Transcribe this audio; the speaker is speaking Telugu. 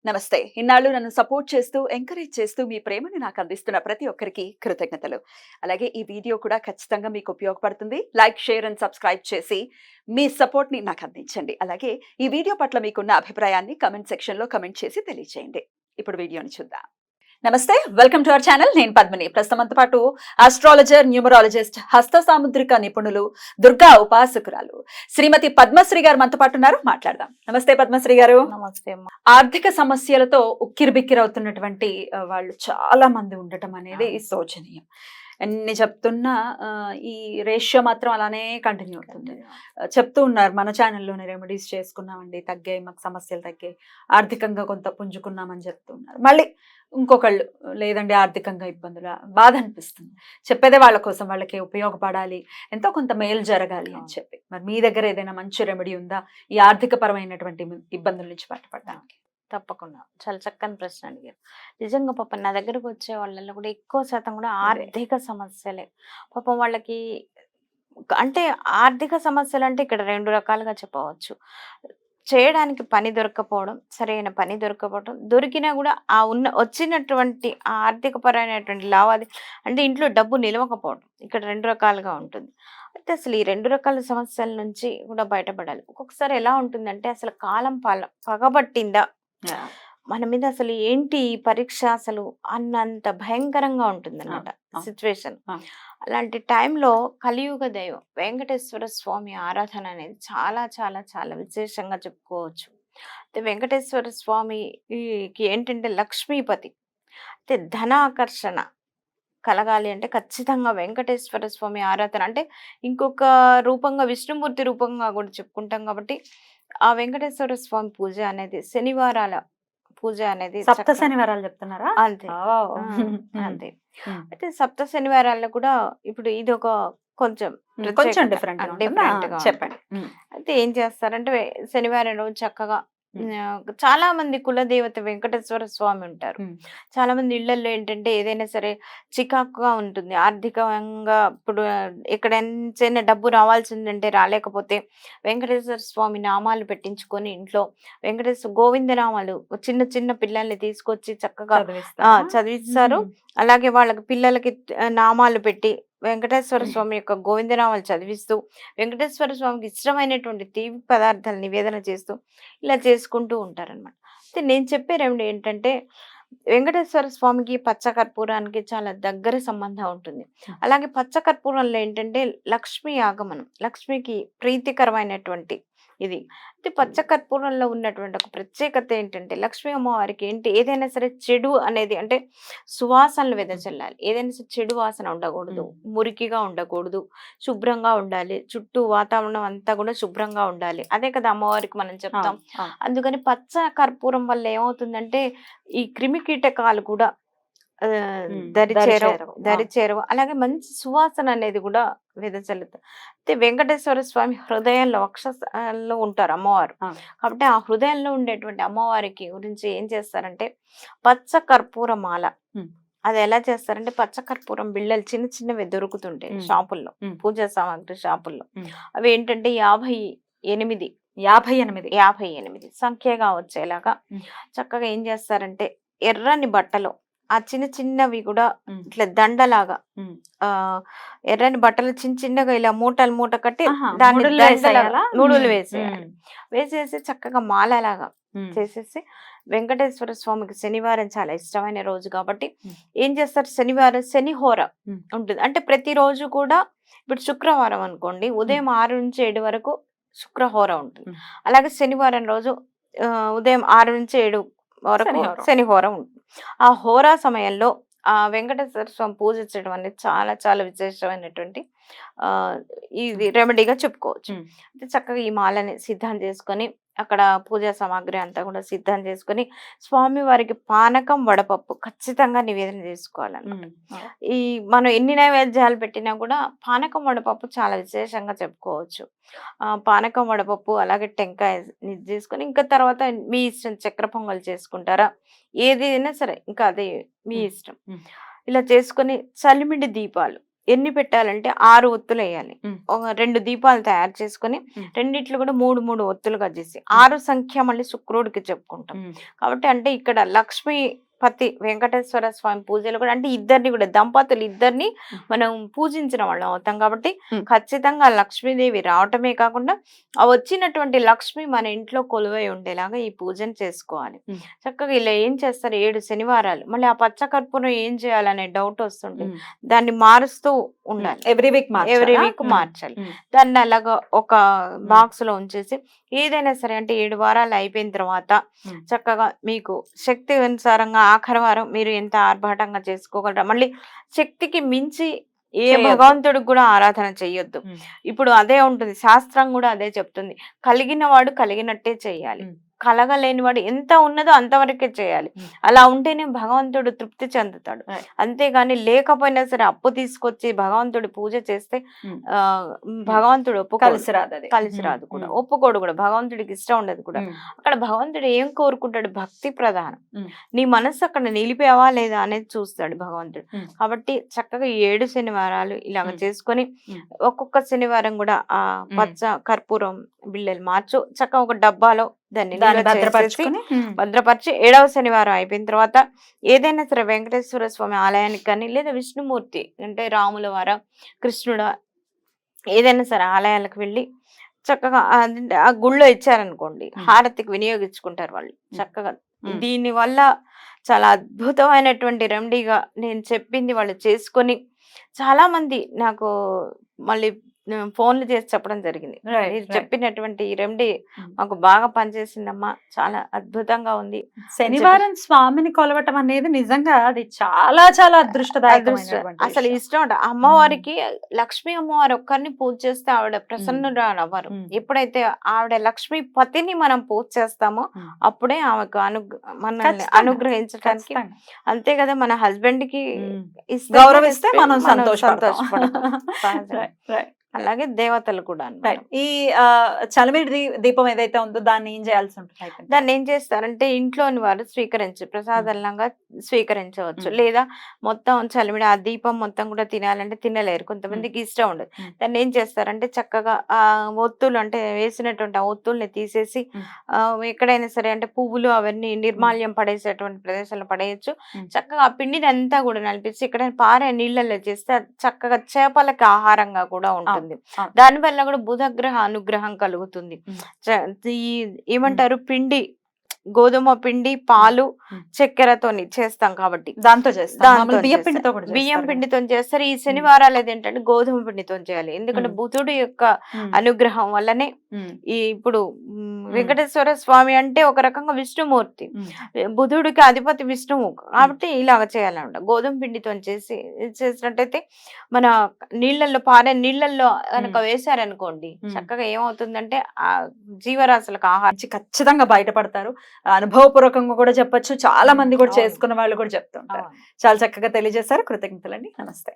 నమస్తే. ఇన్నాళ్ళు నన్ను సపోర్ట్ చేస్తూ, ఎంకరేజ్ చేస్తూ మీ ప్రేమని నాకు అందిస్తున్న ప్రతి ఒక్కరికి కృతజ్ఞతలు. అలాగే ఈ వీడియో కూడా ఖచ్చితంగా మీకు ఉపయోగపడుతుంది. లైక్, షేర్ అండ్ సబ్స్క్రైబ్ చేసి మీ సపోర్ట్‌ని నాకు అందించండి. అలాగే ఈ వీడియో పట్ల మీకున్న అభిప్రాయాన్ని కామెంట్ సెక్షన్‌లో కామెంట్ చేసి తెలియజేయండి. ఇప్పుడు వీడియోని చూద్దాం. నమస్తే, వెల్కమ్ టు అవర్ ఛానల్. నేను పద్మిని. ప్రస్తుతం మనతో పాటు ఆస్ట్రాలజర్, న్యూమరాలజిస్ట్, హస్త సాముద్రిక నిపుణులు, దుర్గా ఉపాసకురాలు శ్రీమతి పద్మశ్రీ గారు మనతో పాటు ఉన్నారు. మాట్లాడదాం. నమస్తే పద్మశ్రీ గారు. నమస్తే అమ్మా. ఆర్థిక సమస్యలతో ఉక్కిరిబిక్కిరవుతున్నటువంటి వాళ్ళు చాలా మంది ఉండటం అనేది శోచనీయం. ఎన్ని చెప్తున్నా ఈ రేషియో మాత్రం అలానే కంటిన్యూ అవుతుంది. చెప్తూ ఉన్నారు, మన ఛానల్లోనే రెమెడీస్ చేసుకున్నామండి, తగ్గాయి, మాకు సమస్యలు తగ్గాయి, ఆర్థికంగా కొంత పుంజుకున్నామని చెప్తున్నారు. మళ్ళీ ఇంకొకళ్ళు లేదండి ఆర్థికంగా ఇబ్బందులు, బాధ అనిపిస్తుంది. చెప్పేదే వాళ్ళ కోసం, వాళ్ళకి ఉపయోగపడాలి, ఎంతో కొంత మేలు జరగాలి అని చెప్పి. మరి మీ దగ్గర ఏదైనా మంచి రెమెడీ ఉందా ఈ ఆర్థిక పరమైనటువంటి ఇబ్బందుల నుంచి బయటపడడానికి? తప్పకుండా చాలా చక్కని ప్రశ్న అడిగారు. నిజంగా పాపం నా దగ్గరకు వచ్చే వాళ్ళలో కూడా ఎక్కువ శాతం కూడా ఆర్థిక సమస్యలే. పాపం వాళ్ళకి అంటే ఆర్థిక సమస్యలు అంటే ఇక్కడ రెండు రకాలుగా చెప్పవచ్చు. చేయడానికి పని దొరకపోవడం, సరైన పని దొరకపోవడం, దొరికినా కూడా ఆ వచ్చినటువంటి ఆ ఆర్థిక పరమైనటువంటి లావాదేవీ అంటే ఇంట్లో డబ్బు నిలవకపోవడం, ఇక్కడ రెండు రకాలుగా ఉంటుంది. అయితే అసలు ఈ రెండు రకాల సమస్యల నుంచి కూడా బయటపడాలి. ఒక్కొక్కసారి ఎలా ఉంటుందంటే అసలు కాలం పగబట్టిందా మన మీద, అసలు ఏంటి ఈ పరీక్ష అసలు అన్నంత భయంకరంగా ఉంటుందన్నమాట సిచ్యువేషన్. అలాంటి టైంలో కలియుగ దైవం వెంకటేశ్వర స్వామి ఆరాధన అనేది చాలా చాలా చాలా విశేషంగా చెప్పుకోవచ్చు. అయితే వెంకటేశ్వర స్వామికి ఏంటంటే లక్ష్మీపతి, అయితే ధన ఆకర్షణ కలగాలి అంటే ఖచ్చితంగా వెంకటేశ్వర స్వామి ఆరాధన, అంటే ఇంకొక రూపంగా విష్ణుమూర్తి రూపంగా కూడా చెప్పుకుంటాం కాబట్టి ఆ వెంకటేశ్వర స్వామి పూజ అనేది శనివారాల పూజ అనేది సప్త శనివారాలు చెప్తున్నారా? అంతే అంతే. అయితే సప్త శనివారాల్లో కూడా ఇప్పుడు ఇది ఒక కొంచెం డిఫరెంట్ గా చెప్పండి. అయితే ఏం చేస్తారంటే శనివారం రోజు చక్కగా చాలా మంది కులదేవత వెంకటేశ్వర స్వామి ఉంటారు. చాలా మంది ఇళ్లలో ఏంటంటే ఏదైనా సరే చికాకుగా ఉంటుంది ఆర్థికంగా. ఇప్పుడు ఎక్కడైనా డబ్బు రావాల్సిందంటే రాలేకపోతే వెంకటేశ్వర స్వామి నామాలు పెట్టించుకొని ఇంట్లో వెంకటేశ్వర గోవింద నామాలు చిన్న చిన్న పిల్లల్ని తీసుకొచ్చి చక్కగా చదివిస్తారు. అలాగే వాళ్ళకి పిల్లలకి నామాలు పెట్టి వెంకటేశ్వర స్వామి యొక్క గోవిందనామాలు చదివిస్తూ వెంకటేశ్వర స్వామికి ఇష్టమైనటువంటి తీపి పదార్థాలు నివేదన చేస్తూ ఇలా చేసుకుంటూ ఉంటారనమాట. అయితే నేను చెప్పే రెమెడీ ఏంటంటే వెంకటేశ్వర స్వామికి పచ్చకర్పూరానికి చాలా దగ్గర సంబంధం ఉంటుంది. అలాగే పచ్చకర్పూరంలో ఏంటంటే లక్ష్మీ ఆగమనం, లక్ష్మికి ప్రీతికరమైనటువంటి ఇది. అయితే పచ్చకర్పూరంలో ఉన్నటువంటి ఒక ప్రత్యేకత ఏంటంటే లక్ష్మీ అమ్మవారికి ఏంటి ఏదైనా సరే చెడు అనేది అంటే సువాసనలు వెదజల్లాలి. ఏదైనా సరే చెడు వాసన ఉండకూడదు, మురికిగా ఉండకూడదు, శుభ్రంగా ఉండాలి, చుట్టూ వాతావరణం అంతా కూడా శుభ్రంగా ఉండాలి. అదే కదా అమ్మవారికి మనం చెప్తాం. అందుకని పచ్చ కర్పూరం వల్ల ఏమవుతుందంటే ఈ క్రిమి కీటకాలు కూడా దరిచేరవు. అలాగే మంచి సువాసన అనేది కూడా వెదజల్లుతారు. అయితే వెంకటేశ్వర స్వామి హృదయంలో వక్షస్థలంలో ఉంటారు అమ్మవారు. కాబట్టి ఆ హృదయంలో ఉండేటువంటి అమ్మవారికి గురించి ఏం చేస్తారంటే పచ్చ కర్పూర మాల, అది ఎలా చేస్తారంటే పచ్చ కర్పూరం బిళ్ళలు చిన్న చిన్నవి దొరుకుతుంటాయి షాపుల్లో, పూజా సామాగ్రి షాపుల్లో. అవి ఏంటంటే 58 సంఖ్యగా వచ్చేలాగా చక్కగా ఏం చేస్తారంటే ఎర్రని బట్టలో ఆ చిన్న చిన్నవి కూడా ఇట్లా దండలాగా ఎర్రని బట్టలు చిన్న చిన్నగా ఇలా మూట కట్టి దాన్ని నూడులు వేసేసి చక్కగా మాలలాగా చేసేసి వెంకటేశ్వర స్వామికి శనివారం చాలా ఇష్టమైన రోజు కాబట్టి ఏం చేస్తారు, శనివారం శనిహోర ఉంటుంది. అంటే ప్రతిరోజు కూడా ఇప్పుడు శుక్రవారం అనుకోండి, ఉదయం 6 నుంచి 7 వరకు శుక్రహోర ఉంటుంది. అలాగే శనివారం రోజు ఉదయం 6 నుంచి 7 వరకు శనిహోర ఉంటుంది. ఆ హోరా సమయంలో ఆ వెంకటేశ్వర స్వామి పూజించడం అనేది చాలా చాలా విశేషమైనటువంటి ఇది రెమెడీగా చెప్పుకోవచ్చు. అంటే చక్కగా ఈ మాలని సిద్ధం చేసుకొని అక్కడ పూజా సామాగ్రి అంతా కూడా సిద్ధం చేసుకొని స్వామి వారికి పానకం వడపప్పు ఖచ్చితంగా నివేదన చేసుకోవాలన్నమాట. ఈ మనం ఎన్ని నైవేద్యాలు పెట్టినా కూడా పానకం వడపప్పు చాలా విశేషంగా చెప్పుకోవచ్చు. పానకం వడపప్పు అలాగే టెంకాయ చేసుకొని ఇంకా తర్వాత మీ ఇష్టం, చక్కెర పొంగల్ చేసుకుంటారా, ఏదైనా సరే ఇంకా అదే మీ ఇష్టం. ఇలా చేసుకొని చలిమిడి దీపాలు ఎన్ని పెట్టాలంటే 6 ఒత్తులు వేయాలి. ఉమ్. ఒక 2 దీపాలు తయారు చేసుకొని రెండిట్లో కూడా 3 ఒత్తులుగా చేసి 6 సంఖ్య మళ్ళీ శుక్రుడికి చెప్పుకుంటాం. కాబట్టి అంటే ఇక్కడ లక్ష్మీపతి వెంకటేశ్వర స్వామి పూజలు కూడా అంటే ఇద్దరిని కూడా దంపతులు ఇద్దరిని మనం పూజించిన వాళ్ళం అవుతాం. కాబట్టి ఖచ్చితంగా లక్ష్మీదేవి రావటమే కాకుండా ఆ వచ్చినటువంటి లక్ష్మి మన ఇంట్లో కొలువై ఉండేలాగా ఈ పూజను చేసుకోవాలి. చక్కగా ఇలా ఏం చేస్తారు 7 శనివారాలు. మళ్ళీ ఆ పచ్చ కర్పూరం ఏం చేయాలనే డౌట్ వస్తుంది. దాన్ని మారుస్తూ ఉండాలి. ఎవ్రీ వీక్ మార్చాలి. దాన్ని అలాగా ఒక బాక్స్ లో ఉంచేసి ఏదైనా సరే అంటే 7 వారాలు అయిపోయిన తర్వాత చక్కగా మీకు శక్తి అనుసారంగా ఆఖరి వారం మీరు ఎంత ఆర్భాటంగా చేసుకోగలరా. మళ్ళీ శక్తికి మించి ఏ భగవంతుడికి కూడా ఆరాధన చెయ్యొద్దు. ఇప్పుడు అదే ఉంటుంది, శాస్త్రం కూడా అదే చెప్తుంది. కలిగిన వాడు కలిగినట్టే చెయ్యాలి, కలగలేని వాడు ఎంత ఉన్నదో అంతవరకే చేయాలి. అలా ఉంటేనే భగవంతుడు తృప్తి చెందుతాడు. అంతేగాని లేకపోయినా సరే అప్పు తీసుకొచ్చి భగవంతుడి పూజ చేస్తే భగవంతుడు కలిసి రాదు కూడా, ఒప్పుకోడు కూడా, భగవంతుడికి ఇష్టం ఉండదు కూడా. అక్కడ భగవంతుడు ఏం కోరుకుంటాడు, భక్తి ప్రధానం. నీ మనసు అక్కడ నిలిపేవా లేదా అనేది చూస్తాడు భగవంతుడు. కాబట్టి చక్కగా 7 శనివారాలు ఇలాగ చేసుకొని ఒక్కొక్క శనివారం కూడా ఆ పచ్చ కర్పూరం బిళ్ళలు మార్చు చక్కగా ఒక డబ్బాలో దాన్ని భద్రపరిచి 7వ శనివారం అయిపోయిన తర్వాత ఏదైనా సరే వెంకటేశ్వర స్వామి ఆలయానికి కానీ లేదా విష్ణుమూర్తి అంటే రాముల వార కృష్ణుడ ఏదైనా సరే ఆలయాలకు వెళ్ళి చక్కగా ఆ గుళ్ళో ఇచ్చారనుకోండి హారతికి వినియోగించుకుంటారు వాళ్ళు. చక్కగా దీని వల్ల చాలా అద్భుతమైనటువంటి రెమెడీగా నేను చెప్పింది వాళ్ళు చేసుకొని చాలా మంది నాకు మళ్ళీ ఫోన్లు చేసి చెప్పడం జరిగింది. మీరు చెప్పినటువంటి ఈ రెమెడీ మాకు బాగా పనిచేసిందమ్మా, చాలా అద్భుతంగా ఉంది. శనివారం స్వామిని కొలవటం అనేది నిజంగా అది చాలా చాలా అదృష్టం. అసలు ఇష్టం అంట. అమ్మవారికి లక్ష్మీ అమ్మవారి ఒక్కరిని పూజ చేస్తే ఆవిడ ప్రసన్నురాలు అవ్వరు. ఎప్పుడైతే ఆవిడ లక్ష్మీ పతిని మనం పూజ చేస్తామో అప్పుడే ఆమెకు మనల్ని అనుగ్రహించడానికి. అంతే కదా, మన హస్బెండ్ కి గౌరవిస్తే మనం సంతోషపడతాం. అలాగే దేవతలు కూడా. ఈ చలమిడి దీపం ఏదైతే ఉందో దాన్ని ఏం చేయాల్సి ఉంటుంది? దాన్ని ఏం చేస్తారంటే ఇంట్లోని వారు ప్రసాదంగా స్వీకరించవచ్చు. లేదా మొత్తం చలిమిడి ఆ దీపం మొత్తం కూడా తినాలంటే తినలేరు, కొంతమందికి ఇష్టం ఉండదు. దాన్ని ఏం చేస్తారంటే చక్కగా ఆ ఒత్తులు అంటే వేసినటువంటి ఆ ఒత్తుల్ని తీసేసి ఎక్కడైనా సరే అంటే పువ్వులు అవన్నీ నిర్మాల్యం పడేసేటువంటి ప్రదేశాల్లో పడేయచ్చు. చక్కగా ఆ పిండిని అంతా కూడా నలిపించి ఇక్కడ పారే నీళ్ళల్లో చేస్తే చక్కగా చేపలకి ఆహారంగా కూడా ఉంటుంది. దాని వల్ల కూడా బుధగ్రహ అనుగ్రహం కలుగుతుంది. ఏమంటారు పిండి గోధుమ పిండి పాలు చక్కెరతోని చేస్తాం కాబట్టి దాంతో బియ్యం పిండితో చేస్తారు. ఈ శనివారాలు ఏంటంటే గోధుమ పిండితో చేయాలి. ఎందుకంటే బుధుడు యొక్క అనుగ్రహం వల్లనే ఈ ఇప్పుడు వెంకటేశ్వర స్వామి అంటే ఒక రకంగా విష్ణుమూర్తి, బుధుడికి అధిపతి విష్ణువు కాబట్టి ఇలాగ చేయాలన్నమాట. గోధుమ పిండితో చేసినట్టయితే మన నీళ్ళల్లో పారే నీళ్ళల్లో కనుక వేశారనుకోండి చక్కగా ఏమవుతుందంటే ఆ జీవరాశులకు ఆహారం ఖచ్చితంగా బయటపడతారు. అనుభవపూర్వకంగా కూడా చెప్పొచ్చు, చాలా మంది కూడా చేసుకున్న వాళ్ళు కూడా చెప్తుంటారు. చాలా చక్కగా తెలియజేశారు. కృతజ్ఞతలండి. నమస్తే.